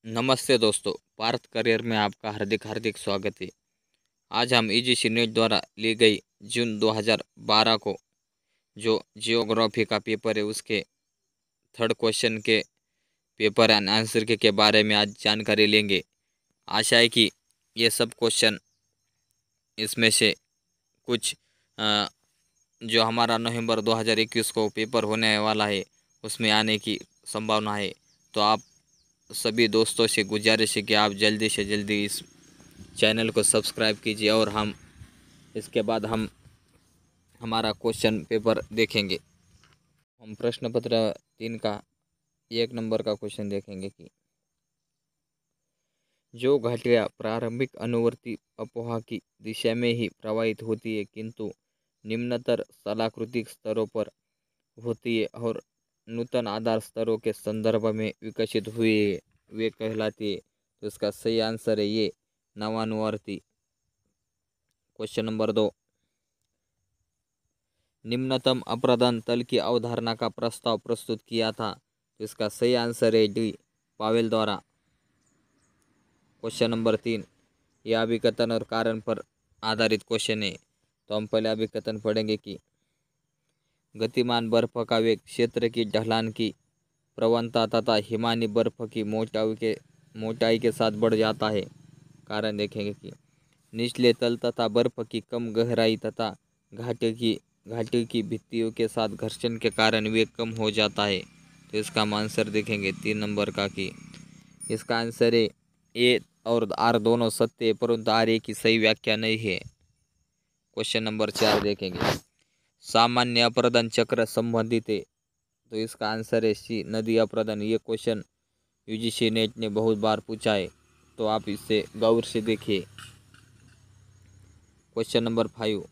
नमस्ते दोस्तों, पार्थ करियर में आपका हार्दिक हार्दिक स्वागत है। आज हम यूजीसी नेट द्वारा ली गई जून 2012 को जो जियोग्राफी का पेपर है उसके थर्ड क्वेश्चन के पेपर एंड आंसर के बारे में आज जानकारी लेंगे। आशा है कि ये सब क्वेश्चन इसमें से कुछ अ, जो हमारा नवंबर 2021 को पेपर होने वाला है उसमें आने की संभावना है। तो आप सभी दोस्तों से गुजारिश है कि आप जल्दी से जल्दी इस चैनल को सब्सक्राइब कीजिए और हम इसके बाद हम हमारा क्वेश्चन पेपर देखेंगे। हम प्रश्न पत्र 3 का 1 नंबर का क्वेश्चन देखेंगे कि जो घाटियाँ प्रारंभिक अनुवर्ती अपोहा की दिशा में ही प्रवाहित होती है किंतु निम्नतर स्थलाकृतिक स्तरों पर होती है और नूतन आधार स्तरों के संदर्भ में विकसित हुई है वे कहलाती है। तो इसका सही आंसर है ये नवानुवर्ती। क्वेश्चन नंबर 2, निम्नतम अप्रधान तल की अवधारणा का प्रस्ताव प्रस्तुत किया था। तो इसका सही आंसर है डी, पावेल द्वारा। क्वेश्चन नंबर 3, यह अभिकथन और कारण पर आधारित क्वेश्चन है। तो हम पहले अभिकथन पढ़ेंगे कि गतिमान बर्फ का वेग क्षेत्र की ढलान की प्रवणता तथा हिमानी बर्फ की मोटाई के साथ बढ़ जाता है। कारण देखेंगे कि निचले तल तथा बर्फ की कम गहराई तथा घाटी की भित्तियों के साथ घर्षण के कारण वेग कम हो जाता है। तो इसका हम आंसर देखेंगे 3 नंबर का कि इसका आंसर है ए और आर दोनों सत्य है परंतु आर ए की सही व्याख्या नहीं है। क्वेश्चन नंबर 4 देखेंगे सामान्य अप्रदान चक्र संबंधित है। तो इसका आंसर है सी, नदी अप्रदान। ये क्वेश्चन यूजीसी नेट ने बहुत बार पूछा है तो आप इसे गौर से देखिए। क्वेश्चन नंबर 5,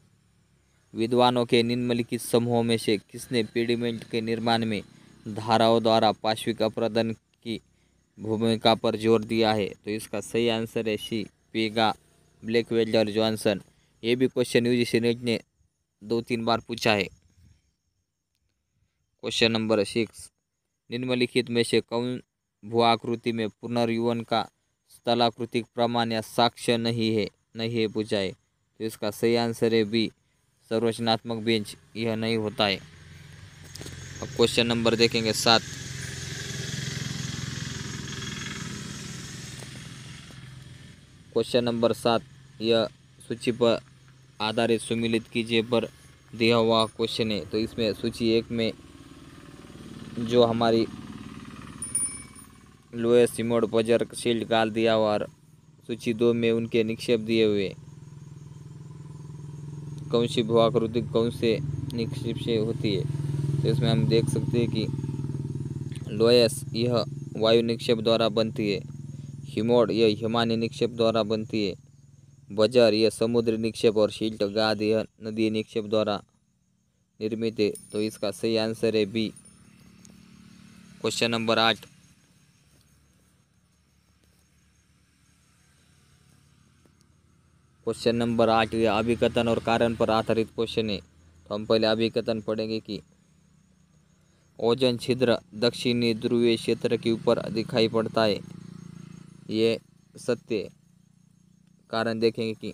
विद्वानों के निम्नलिखित समूहों में से किसने पेडिमेंट के निर्माण में धाराओं द्वारा पार्श्विक अपरदन की भूमिका पर जोर दिया है। तो इसका सही आंसर है सी, पेगा, ब्लैकवेल्डर, जॉनसन। ये भी क्वेश्चन यूजीसी नेट ने 2-3 बार पूछा है। क्वेश्चन नंबर 6, निम्नलिखित में से कौन भूआकृति में पुनर्युवन का स्थलाकृतिक प्रमाण या साक्ष्य नहीं है पूछा है। तो इसका सही आंसर है बी, संरचनात्मक बेंच। यह नहीं होता है। अब क्वेश्चन नंबर देखेंगे 7, क्वेश्चन नंबर 7 यह सूची पर आधारित सुमिलित कीजिए पर दिया हुआ क्वेश्चन है। तो इसमें सूची 1 में जो हमारी लोएस सिमोड पजर शील्ड काल दिया हुआ और सूची 2 में उनके निक्षेप दिए हुए कौन सी भूआकृति कौन से निक्षेप से होती है। तो इसमें हम देख सकते हैं कि लोएस यह वायु निक्षेप द्वारा बनती है, हिमोड यह हिमानी निक्षेप द्वारा बनती है, बजर यह समुद्री निक्षेप और शील्ड गाद यह नदी निक्षेप द्वारा निर्मित है। तो इसका सही आंसर है B. Question number 8, question number 8 यह अभिकथन और कारण पर आधारित क्वेश्चन है। तो हम पहले अभिकथन पढ़ेंगे कि ओजोन छिद्र दक्षिणी ध्रुवीय क्षेत्र के ऊपर दिखाई पड़ता है। ये सत्य है। कारण देखेंगे कि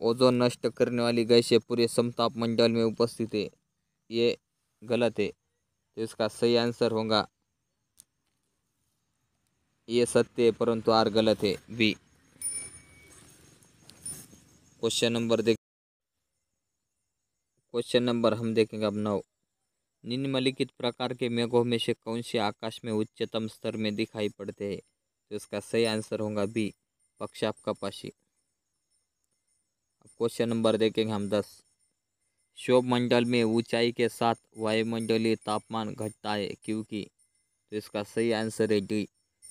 ओजोन नष्ट करने वाली गैसें पूरे समताप मंडल में उपस्थित है। ये गलत है। तो इसका सही आंसर होगा ये सत्य है परंतु आर गलत है, बी। क्वेश्चन नंबर हम देखेंगे अब 9, निम्नलिखित प्रकार के मेघों में से कौन से आकाश में उच्चतम स्तर में दिखाई पड़ते हैं। तो इसका सही आंसर होगा बी, पक्षाप कपाशी। अब क्वेश्चन नंबर देखेंगे हम 10, क्षोभ मंडल में ऊंचाई के साथ वायुमंडलीय तापमान घटता है क्योंकि। तो इसका सही आंसर है डी,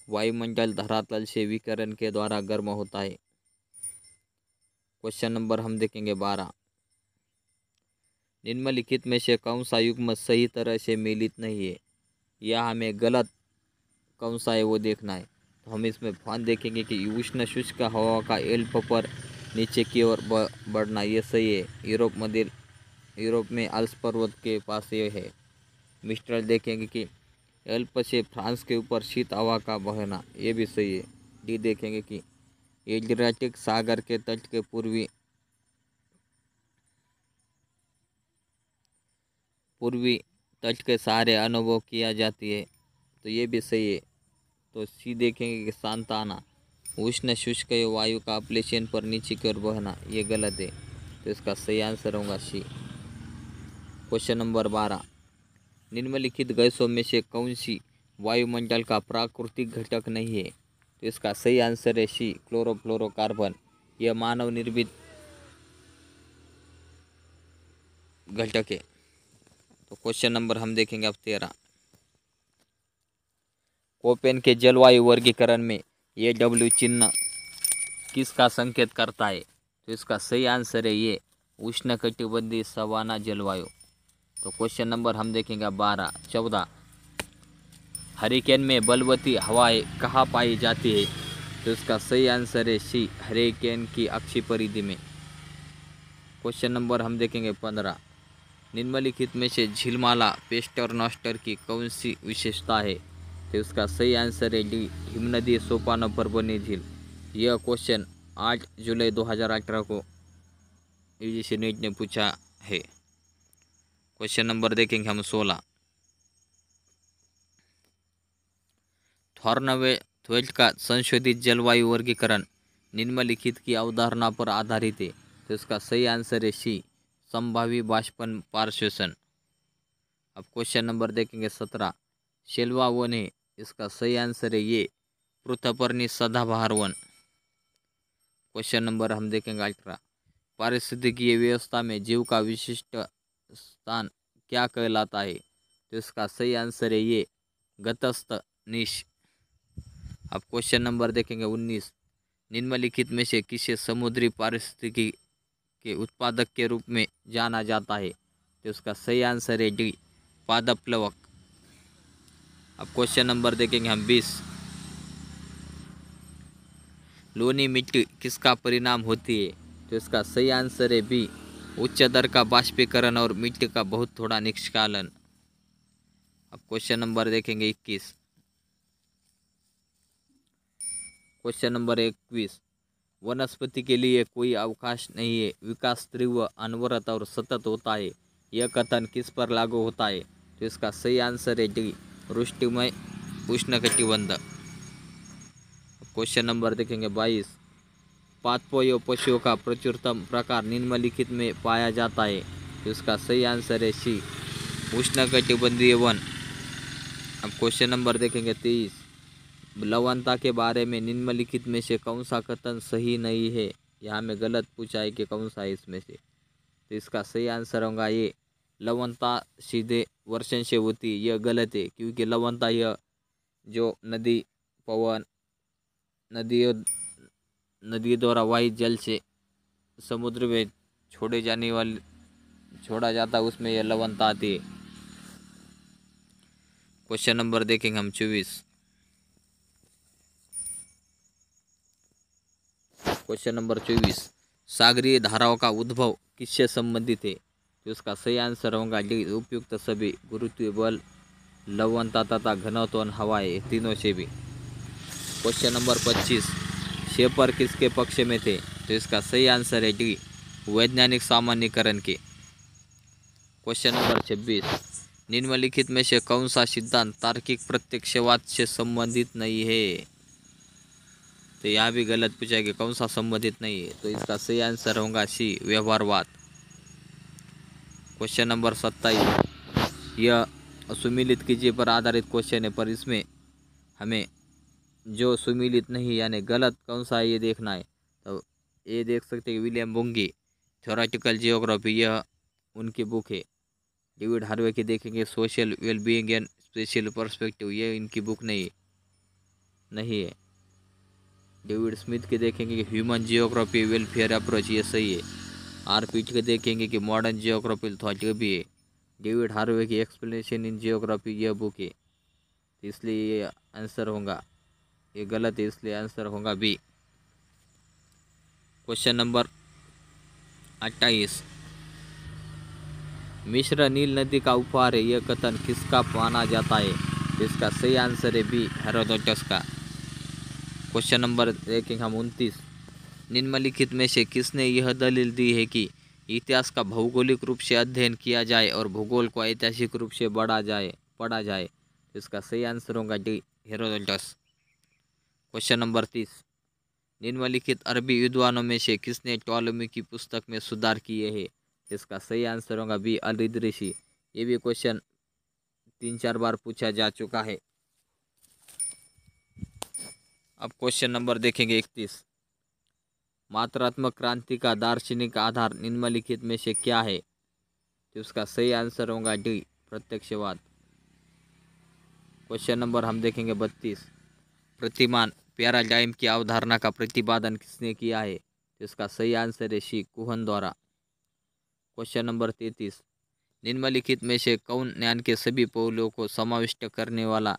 वायुमंडल धरातल से विकिरण के द्वारा गर्म होता है। क्वेश्चन नंबर हम देखेंगे 12, निम्नलिखित में से कौन सा युग्म सही तरह से मिलित नहीं है या हमें गलत कौन सा है वो देखना है। तो हम इसमें ध्यान देखेंगे कि उष्ण शुष्क हवा का एल्प पर नीचे की ओर बढ़ना ये सही है। यूरोप में आल्प्स पर्वत के पास ये है। मिस्ट्रल देखेंगे कि अल्प से फ्रांस के ऊपर शीत हवा का बहना, ये भी सही है। डी देखेंगे कि एड्रियाटिक सागर के तट के पूर्वी तट के सहारे अनुभव किया जाती है, तो ये भी सही है। तो सी देखेंगे कि सांताना उष्ण शुष्क वायु का अपलेशन पर नीचे की ओर बहना, ये गलत है। तो इसका सही आंसर होगा सी। क्वेश्चन नंबर 12, निम्नलिखित गैसों में से कौन सी वायुमंडल का प्राकृतिक घटक नहीं है? तो इसका सही आंसर है सी, क्लोरोफ्लोरोकार्बन। यह मानव निर्मित घटक है। तो क्वेश्चन नंबर हम देखेंगे अब 13, कोपेन के जलवायु वर्गीकरण में ये डब्ल्यू चिन्ह किसका संकेत करता है? तो इसका सही आंसर है ये, उष्णकटिबंधीय सवाना जलवायु। तो क्वेश्चन नंबर हम देखेंगे 14, हरिकेन में बलवती हवाएं कहाँ पाई जाती है? तो इसका सही आंसर है सी, हरिकेन की अक्षीय परिधि में। क्वेश्चन नंबर हम देखेंगे 15, निम्नलिखित में से झीलमाला पेस्टरनॉस्टर की कौन सी विशेषता है? तो इसका सही आंसर है डी, हिमनदी सोपानों पर बनी झील। यह क्वेश्चन 8 जुलाई 2018 को यूजीसी नीट ने पूछा है। क्वेश्चन नंबर देखेंगे हम 16, थॉर्नवेल्ट का संशोधित जलवायु वर्गीकरण निम्नलिखित की अवधारणा पर आधारित है। तो इसका सही आंसर है सी, संभावी बाष्पन पार्श्वेषण। अब क्वेश्चन नंबर देखेंगे 17, शेलवा वन है, इसका सही आंसर है ये, पृथ्वी सदाबहार वन। क्वेश्चन नंबर हम देखेंगे 18, पारिस्थितिकीय व्यवस्था में जीव का विशिष्ट स्थान क्या कहलाता है? तो इसका सही आंसर है ये, गतस्थ निश। अब क्वेश्चन नंबर देखेंगे 19, निम्नलिखित में से किसे समुद्री पारिस्थितिकी के उत्पादक के रूप में जाना जाता है? तो इसका सही आंसर है डी, पादप प्लवक। अब क्वेश्चन नंबर देखेंगे हम 20, लोनी मिट्टी किसका परिणाम होती है? तो इसका सही आंसर है बी, उच्च दर का बाष्पीकरण और मिट्टी का बहुत थोड़ा निष्कालन। अब क्वेश्चन नंबर देखेंगे 21, क्वेश्चन नंबर 21, वनस्पति के लिए कोई अवकाश नहीं है, विकास तीव्र, अनवरत और सतत होता है, यह कथन किस पर लागू होता है? तो इसका सही आंसर है डी, वृष्टिमय उष्णकटिबंध। क्वेश्चन नंबर देखेंगे 22, पादपों पशुओं का प्रचुरतम प्रकार निम्नलिखित में पाया जाता है? तो इसका सही आंसर है सी, उष्णकटिबंधीय वन। अब क्वेश्चन नंबर देखेंगे 23, लवणता के बारे में निम्नलिखित में से कौन सा कथन सही नहीं है? यहाँ में गलत पूछा है कि कौन सा है इसमें से। तो इसका सही आंसर होगा ये, लवणता सीधे वर्षण से होती है, यह गलत है, क्योंकि लवणता यह जो नदी, पवन, नदियों द्वारा वाहित जल से समुद्र में छोड़ा जाता है, उसमें यह लवणता आती है। क्वेश्चन नंबर देखेंगे हम 24, क्वेश्चन नंबर 24, सागरीय धाराओं का उद्भव किससे संबंधित है? तो इसका सही आंसर होगा डी, उपयुक्त सभी, गुरुत्वीय बल, लवणता तथा घनत्व हवाएं, तीनों से भी। क्वेश्चन नंबर 25, शेपर किसके पक्ष में थे? तो इसका सही आंसर है डी, वैज्ञानिक सामान्यीकरण के। क्वेश्चन नंबर 26, निम्नलिखित में से कौन सा सिद्धांत तार्किक प्रत्यक्षवाद से संबंधित नहीं है? तो यहाँ भी गलत पूछा है कि कौन सा संबंधित नहीं है, तो इसका सही आंसर होगा सी, व्यवहारवाद। क्वेश्चन नंबर 27, यह सुमिलित कीजिए पर आधारित क्वेश्चन है, पर इसमें हमें जो सुमिलित नहीं यानी गलत कौन सा है ये देखना है। तो ये देख सकते हैं विलियम बुंगी, थ्योरेटिकल जियोग्राफी, यह उनकी बुक है। डेविड हार्वे की देखेंगे, social wellbeing and special perspective, ये इनकी बुक नहीं है। डेविड स्मिथ के देखेंगे कि ह्यूमन जियोग्राफी वेलफेयर अप्रोच, ये सही है। आर पीट के देखेंगे कि मॉडर्न जियोग्राफी थॉट, ये भी है। डेविड हार्वे की एक्सप्लेनेशन इन जियोग्राफी, यह बुक है, इसलिए ये आंसर होगा, ये गलत है, इसलिए आंसर होगा बी। क्वेश्चन नंबर 28, मिश्र नील नदी का उपहार है, यह कथन किसका माना जाता है? इसका सही आंसर है बी, हेरोडोटस का। क्वेश्चन नंबर देखेंगे हम 29। निम्नलिखित में से किसने यह दलील दी है कि इतिहास का भौगोलिक रूप से अध्ययन किया जाए और भूगोल को ऐतिहासिक रूप से पढ़ा जाए? तो इसका सही आंसर होगा डी, हेरोडोटस। Question number 30। निम्नलिखित अरबी विद्वानों में से किसने टॉलेमी की पुस्तक में सुधार किए हैं? इसका सही आंसर होगा बी, अल-इदरीसी। ये भी क्वेश्चन 3-4 बार पूछा जा चुका है। अब क्वेश्चन नंबर देखेंगे 31। मात्रात्मक क्रांति का दार्शनिक आधार निम्नलिखित में से क्या है? तो उसका सही आंसर होगा डी, प्रत्यक्षवाद। क्वेश्चन नंबर हम देखेंगे 32। प्रतिमान पैराडाइम की अवधारणा का प्रतिपादन किसने किया है? तो इसका सही आंसर है सी, कुहन द्वारा। Question number 33। निम्नलिखित में से कौन ज्ञान के सभी पहलुओं को समाविष्ट करने वाला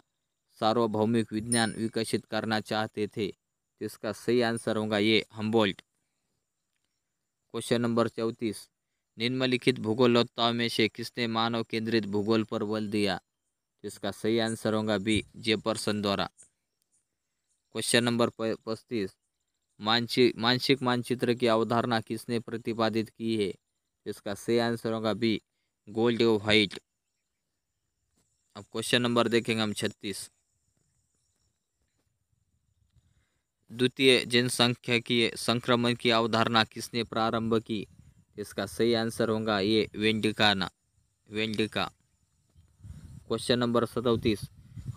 सार्वभौमिक विज्ञान विकसित करना चाहते थे? तो इसका सही आंसर होगा ये, हम्बोल्ट। Question number 34। निम्नलिखित भूगोलवेत्ताओं में से किसने मानव केंद्रित भूगोल पर बल दिया? तो इसका सही आंसर होगा बी, जेफरसन द्वारा। Question number 35। मानसिक मानचित्र की अवधारणा किसने प्रतिपादित की है? तो इसका सही आंसर होगा बी, गोल्डवाइट। अब क्वेश्चन नंबर देखेंगे हम 36। द्वितीय जनसांख्यिकीय संक्रमण की अवधारणा किसने प्रारंभ की? इसका सही आंसर होगा ये, वेंडिका। Question number 37।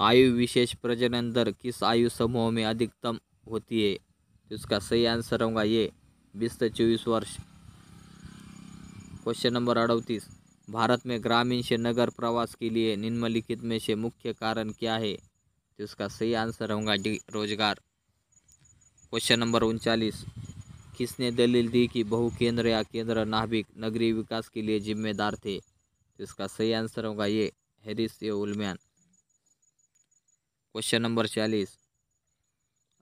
आयु विशेष प्रजनन दर किस आयु समूह में अधिकतम होती है? तो इसका सही आंसर होगा ये, 20 से 24 वर्ष। Question number 38। भारत में ग्रामीण से नगर प्रवास के लिए निम्नलिखित में से मुख्य कारण क्या है? तो इसका सही आंसर होगा डी, रोजगार। Question number 39। किसने दलील दी कि बहुकेंद्र या केंद्र नाभिक नगरीय विकास के लिए जिम्मेदार थे? तो इसका सही आंसर होगा ये, हैरिस ए उलमैन। Question number 40।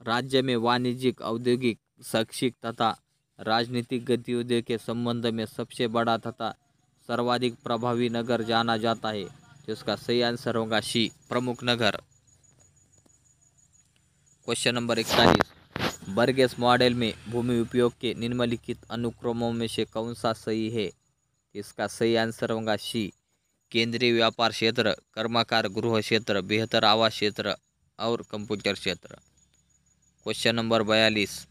राज्य में वाणिज्यिक, औद्योगिक, शैक्षिक तथा राजनीतिक गतिविधियों के संबंध में सबसे बड़ा तथा सर्वाधिक प्रभावी नगर जाना जाता है? तो इसका सही आंसर होगा सी, प्रमुख नगर। Question number 41। बर्गेस मॉडल में भूमि उपयोग के निम्नलिखित अनुक्रमों में से कौन सा सही है? इसका सही आंसर होगा सी, केंद्रीय व्यापार क्षेत्र, कर्माकार गृह क्षेत्र, बेहतर आवास क्षेत्र और कंप्यूटर क्षेत्र। Question number 42।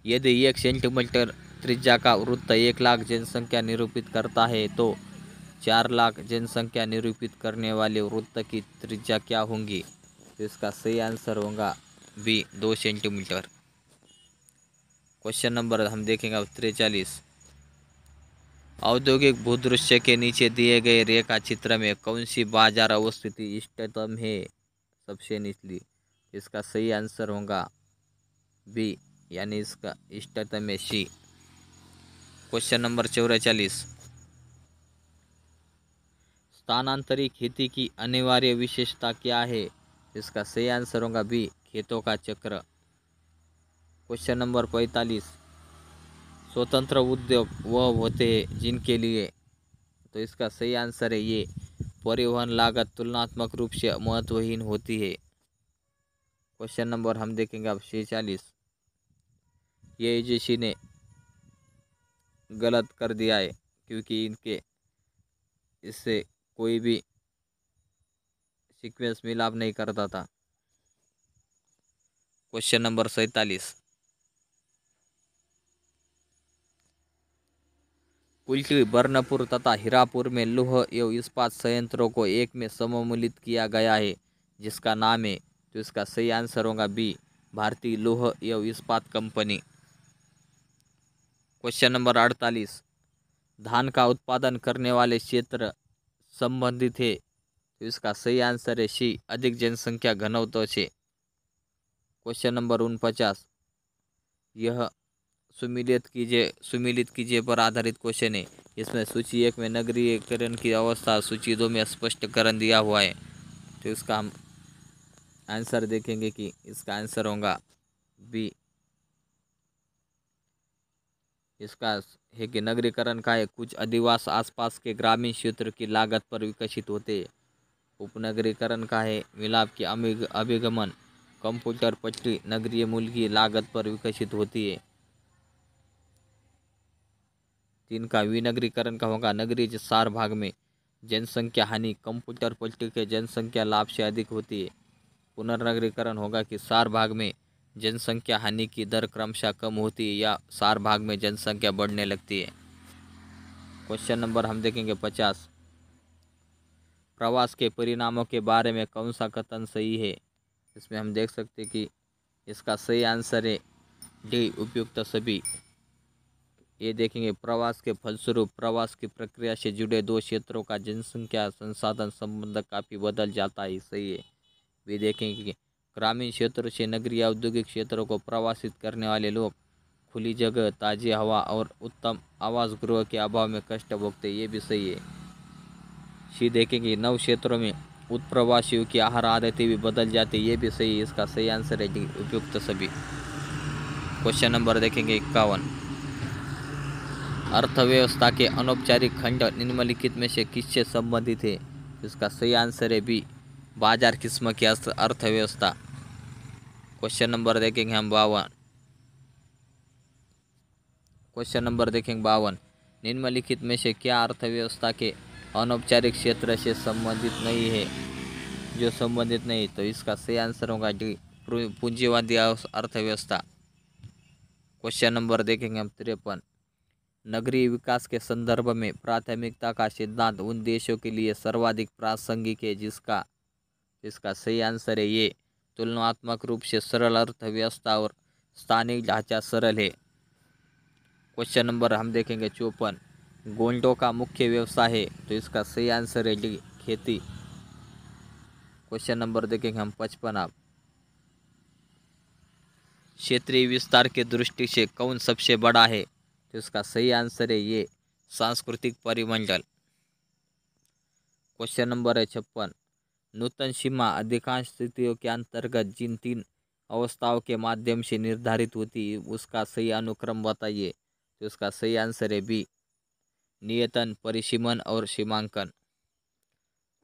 यदि 1 सेंटीमीटर त्रिज्या का वृत्त 1 लाख जनसंख्या निरूपित करता है तो 4 लाख जनसंख्या निरूपित करने वाले वृत्त की त्रिज्या क्या होंगी? तो इसका सही आंसर होगा बी, 2 सेंटीमीटर। क्वेश्चन नंबर हम देखेंगे अब 43। औद्योगिक भूदृश्य के नीचे दिए गए रेखा चित्र में कौन सी बाजार अवस्थिति इष्टतम है? सबसे निचली। इसका सही आंसर होगा बी, यानी इसका इष्टतम है सी। Question number 44। स्थानांतरी खेती की अनिवार्य विशेषता क्या है? इसका सही आंसर होगा बी, खेतों का चक्र। Question number 45। स्वतंत्र उद्योग वह होते हैं जिनके लिए, तो इसका सही आंसर है ये, परिवहन लागत तुलनात्मक रूप से महत्वहीन होती है। क्वेश्चन नंबर हम देखेंगे अब 46। ये यूजीसी ने गलत कर दिया है क्योंकि इनके इससे कोई भी सीक्वेंस मिलाप नहीं करता था। Question number 47। कुल्टी, बर्नपुर तथा हीरापुर में लौह एवं इस्पात संयंत्रों को एक में सम्मिलित किया गया है जिसका नाम है? तो इसका सही आंसर होगा बी, भारतीय लौह एवं इस्पात कंपनी। Question number 48। धान का उत्पादन करने वाले क्षेत्र संबंधित है? तो इसका सही आंसर है सी, अधिक जनसंख्या घनत्व से। Question number 49। यह सुमिलित कीजिए पर आधारित क्वेश्चन है। इसमें सूची 1 में नगरीकरण की अवस्था, सूची 2 में स्पष्टीकरण दिया हुआ है। तो इसका हम आंसर देखेंगे कि इसका आंसर होगा बी, इसका है कि नगरीकरण का है कुछ अधिवास आसपास के ग्रामीण क्षेत्र की लागत पर विकसित होते हैं। उपनगरीकरण का है, मिलाप की अभिगमन, कंप्यूटर पट्टी, नगरीय मूल की लागत पर विकसित होती है। 3 का विनगरीकरण का होगा, नगरीय 4 भाग में जनसंख्या हानि कंप्यूटर पट्टी के जनसंख्या लाभ से अधिक होती है। पुनर्नगरीकरण होगा कि 4 भाग में जनसंख्या हानि की दर क्रमशः कम होती है या 4 भाग में जनसंख्या बढ़ने लगती है। क्वेश्चन नंबर हम देखेंगे 50। प्रवास के परिणामों के बारे में कौन सा कथन सही है? इसमें हम देख सकते हैं कि इसका सही आंसर है डी, उपयुक्त सभी। ये देखेंगे, प्रवास के फलस्वरूप प्रवास की प्रक्रिया से जुड़े 2 क्षेत्रों का जनसंख्या संसाधन संबंध काफ़ी बदल जाता है, सही है। भी देखेंगे कि ग्रामीण क्षेत्रों से नगरीय औद्योगिक क्षेत्रों को प्रवासित करने वाले लोग खुली जगह, ताज़ी हवा और उत्तम आवास गृह के अभाव में कष्ट भोगते, ये भी सही है। सी देखेंगे, नव क्षेत्रों में उत्प्रवासियों की आहार आदतें भी बदल जाती, ये भी सही है। इसका सही आंसर है उपयुक्त सभी। क्वेश्चन नंबर देखेंगे 51। अर्थव्यवस्था के अनौपचारिक खंड निम्नलिखित में से किससे संबंधित है? इसका सही आंसर है बी, बाजार किस्म की अर्थव्यवस्था। क्वेश्चन नंबर देखेंगे हम 52। क्वेश्चन नंबर देखेंगे 52। निम्नलिखित में से क्या अर्थव्यवस्था के अनौपचारिक क्षेत्र से संबंधित नहीं है? जो संबंधित नहीं, तो इसका सही आंसर होगा डी, पूंजीवादी अर्थव्यवस्था। क्वेश्चन नंबर देखेंगे हम 53। नगरीय विकास के संदर्भ में प्राथमिकता का सिद्धांत उन देशों के लिए सर्वाधिक प्रासंगिक है जिसका सही आंसर है ये, तुलनात्मक रूप से सरल अर्थव्यवस्था और स्थानिक ढांचा सरल है। क्वेश्चन नंबर हम देखेंगे 54। गोंडों का मुख्य व्यवसाय है, तो इसका सही आंसर है डी, खेती। क्वेश्चन नंबर देखेंगे हम 55 आप। क्षेत्रीय विस्तार की दृष्टि से कौन सबसे बड़ा है? तो इसका सही आंसर है ये, सांस्कृतिक परिमंडल। क्वेश्चन नंबर है 56। नूतन सीमा अधिकांश स्थितियों के अंतर्गत जिन 3 अवस्थाओं के माध्यम से निर्धारित होती है उसका सही अनुक्रम बताइए। तो इसका सही आंसर है बी, नियतन, परिसीमन और सीमांकन।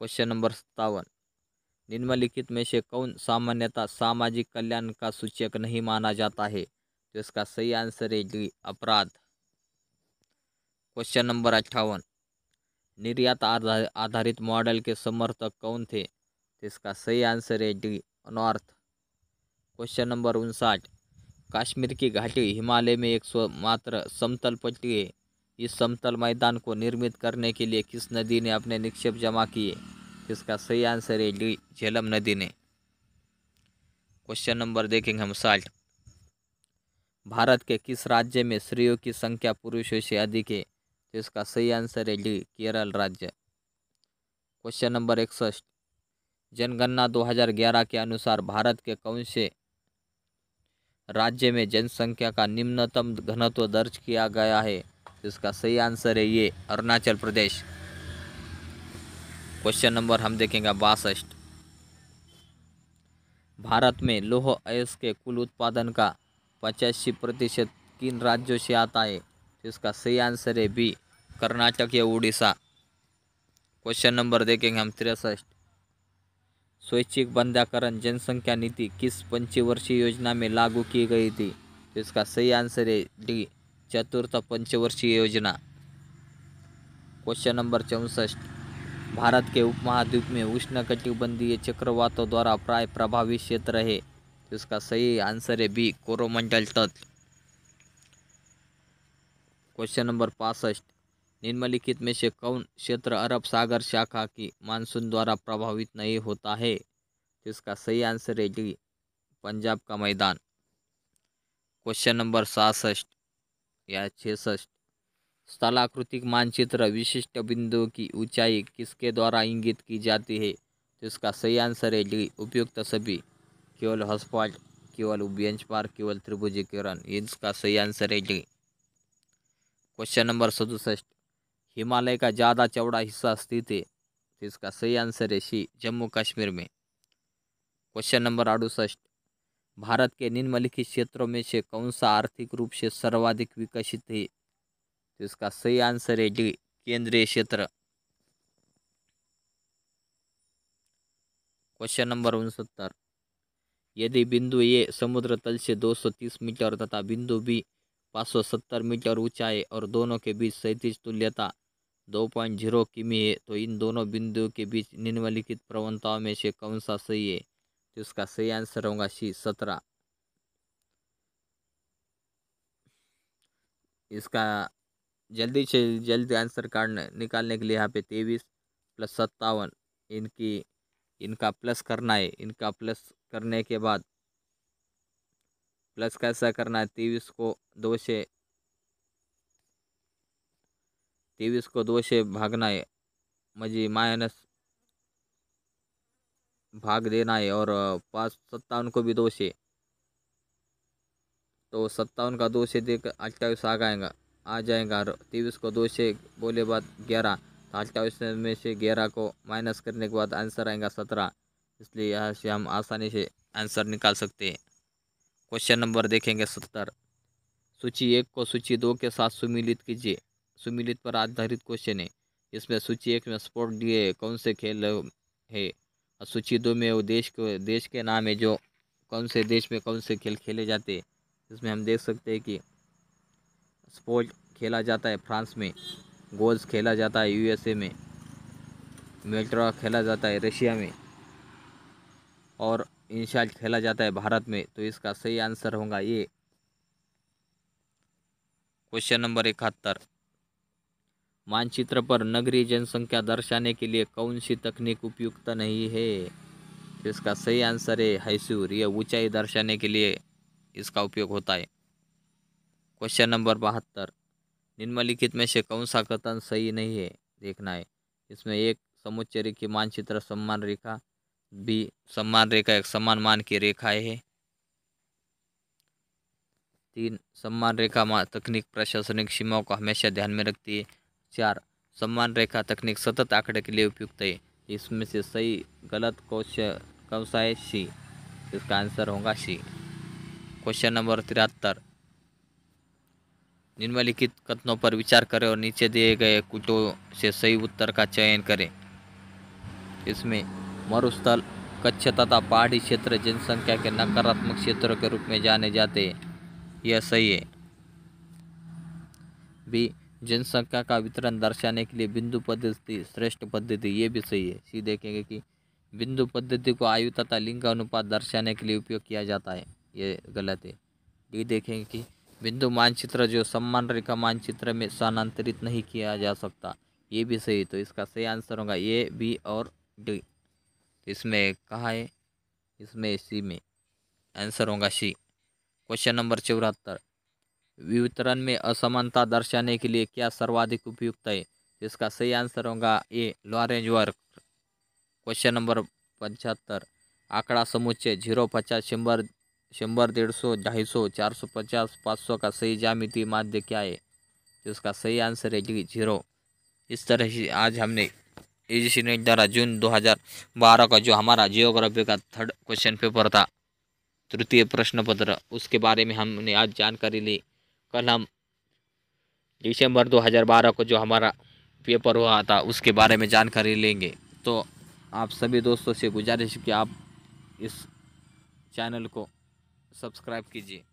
Question number 57। निम्नलिखित में से कौन सामान्यतः सामाजिक कल्याण का सूचक नहीं माना जाता है? तो इसका सही आंसर है डी, अपराध। Question number 58। निर्यात आधारित मॉडल के समर्थक कौन थे? तो इसका सही आंसर है D, north. Question number 59। Kashmir की घाटी हिमालय में एकमात्र समतल पट्टी है। इस समतल मैदान को निर्मित करने के लिए किस नदी ने अपने निक्षेप जमा किए? इसका सही आंसर है डी, झेलम नदी ने। क्वेश्चन नंबर देखेंगे हम 60। भारत के किस राज्य में स्त्रियों की संख्या पुरुषों से अधिक है? तो इसका सही आंसर है डी, केरल राज्य। Question number 61। जनगणना 2011 के अनुसार भारत के कौन से राज्य में जनसंख्या का निम्नतम घनत्व दर्ज किया गया है? तो इसका सही आंसर है ये, अरुणाचल प्रदेश। क्वेश्चन नंबर हम देखेंगे 62। भारत में लौह अयस्क के कुल उत्पादन का 85% किन राज्यों से आता है? तो इसका सही आंसर है बी, कर्नाटक या उड़ीसा। क्वेश्चन नंबर देखेंगे हम 63। स्वैच्छिक बंध्याकरण जनसंख्या नीति किस पंचवर्षीय योजना में लागू की गई थी? तो इसका सही आंसर है डी, चतुर्थ पंचवर्षीय योजना। Question number 64। भारत के उपमहाद्वीप में उष्णकटिबंधीय चक्रवातों द्वारा प्राय प्रभावित क्षेत्र है। तो इसका सही आंसर है बी, कोरोमंडल तट। Question number 65। निम्नलिखित में से कौन क्षेत्र अरब सागर शाखा की मानसून द्वारा प्रभावित नहीं होता है? तो इसका सही आंसर है डी, पंजाब का मैदान। क्वेश्चन नंबर 66 या 66। स्थलाकृतिक मानचित्र विशिष्ट बिंदुओं की ऊंचाई किसके द्वारा इंगित की जाती है? तो इसका सही आंसर है डी, उपयुक्त सभी। केवल हॉटस्पॉट, केवल बेंचमार्क, केवल त्रिभुजीकरण, इसका सही आंसर है डी। Question number 67। हिमालय का ज़्यादा चौड़ा हिस्सा स्थित है। तो इसका सही आंसर है सी, जम्मू कश्मीर में। Question number 68। भारत के निम्नलिखित क्षेत्रों में से कौन सा आर्थिक रूप से सर्वाधिक विकसित है? तो इसका सही आंसर है डी, केंद्रीय क्षेत्र। क्वेश्चन नंबर 69, यदि बिंदु ए समुद्र तल से 230 मीटर तथा बिंदु बी 570 मीटर ऊंचा है और दोनों के बीच क्षैतिज तुल्यता 2.0 किमी है, तो इन दोनों बिंदुओं के बीच निम्नलिखित प्रवणताओं में से कौन सा सही है? तो इसका सही आंसर होगा सी 17। इसका जल्दी से जल्द आंसर निकालने के लिए यहाँ पे 23 + 57 इनका प्लस करना है। इनका प्लस करने के बाद प्लस कैसा करना है, 23 को 2 से भागना है, मुझे माइनस भाग देना है, और 57 को भी 2 से, तो 57 का 2 से देकर 28 आ जाएगा। 23 को 2 से बोले बाद 11, तो 28 में से 11 को माइनस करने के बाद आंसर आएगा 17। इसलिए यहाँ से हम आसानी से आंसर निकाल सकते हैं। क्वेश्चन नंबर देखेंगे 70, सूची 1 को सूची 2 के साथ सुमिलित कीजिए। सुमिलित पर आधारित क्वेश्चन है। इसमें सूची 1 में स्पोर्ट दिए कौन से खेल है, और सूची 2 में वो देश के नाम है जो कौन से देश में कौन से खेल खेले जाते हैं। इसमें हम देख सकते हैं कि स्पोर्ट खेला जाता है फ्रांस में, गोल्स खेला जाता है यूएसए में, मेल्ट्रा खेला जाता है रशिया में, और इंशाल्ट खेला जाता है भारत में। तो इसका सही आंसर होगा ये। क्वेश्चन नंबर 71, मानचित्र पर नगरीय जनसंख्या दर्शाने के लिए कौन सी तकनीक उपयुक्त नहीं है? तो इसका सही आंसर है हैसूर। यह ऊंचाई दर्शाने के लिए इसका उपयोग होता है। क्वेश्चन नंबर 72, निम्नलिखित में से कौन सा कथन सही नहीं है, देखना है। इसमें 1 समुच्चय रेखीय मानचित्र समान रेखा, बी समान रेखा एक समान मान की रेखाएं है, 3 समान रेखा तकनीक प्रशासनिक सीमाओं को हमेशा ध्यान में रखती है, 4 समान रेखा तकनीक सतत आंकड़े के लिए उपयुक्त है। इसमें से सही गलत क्वेश्चन कौन सा है? सी। इसका आंसर होगा सी। क्वेश्चन नंबर 73, निम्नलिखित कथनों पर विचार करें और नीचे दिए गए कुटों से सही उत्तर का चयन करें। इसमें मरुस्थल, कच्छ तथा पहाड़ी क्षेत्र जनसंख्या के नकारात्मक क्षेत्रों के रूप में जाने जाते हैं। यह सही है। बी जनसंख्या का वितरण दर्शाने के लिए बिंदु पद्धति श्रेष्ठ पद्धति, ये भी सही है। सी देखेंगे कि बिंदु पद्धति को आयु तथा लिंग अनुपात दर्शाने के लिए उपयोग किया जाता है, ये गलत है। डी देखेंगे कि बिंदु मानचित्र जो समान रेखा मानचित्र में स्थानांतरित नहीं किया जा सकता, ये भी सही। तो इसका सही आंसर होगा ए, बी और डी। इसमें कहाँ है? इसमें सी में आंसर होगा सी। क्वेश्चन नंबर 74, वितरण में असमानता दर्शाने के लिए क्या सर्वाधिक उपयुक्त है? इसका सही आंसर होगा ए, लॉरेंज वर्क। क्वेश्चन नंबर 75, आंकड़ा समुच्चय 0, 50, 100, 100, 150, 250, 450, 500 का सही ज्यामितीय माध्य क्या है? तो इसका सही आंसर है डी, 0। इस तरह से आज हमने यूजीसी नेट द्वारा जून 2012 का जो हमारा जियोग्राफी का 3rd क्वेश्चन पेपर था, तृतीय प्रश्न पत्र, उसके बारे में हमने आज जानकारी ली। कल हम दिसंबर 2012 को जो हमारा पेपर हुआ था उसके बारे में जानकारी लेंगे। तो आप सभी दोस्तों से गुजारिश कि आप इस चैनल को सब्सक्राइब कीजिए।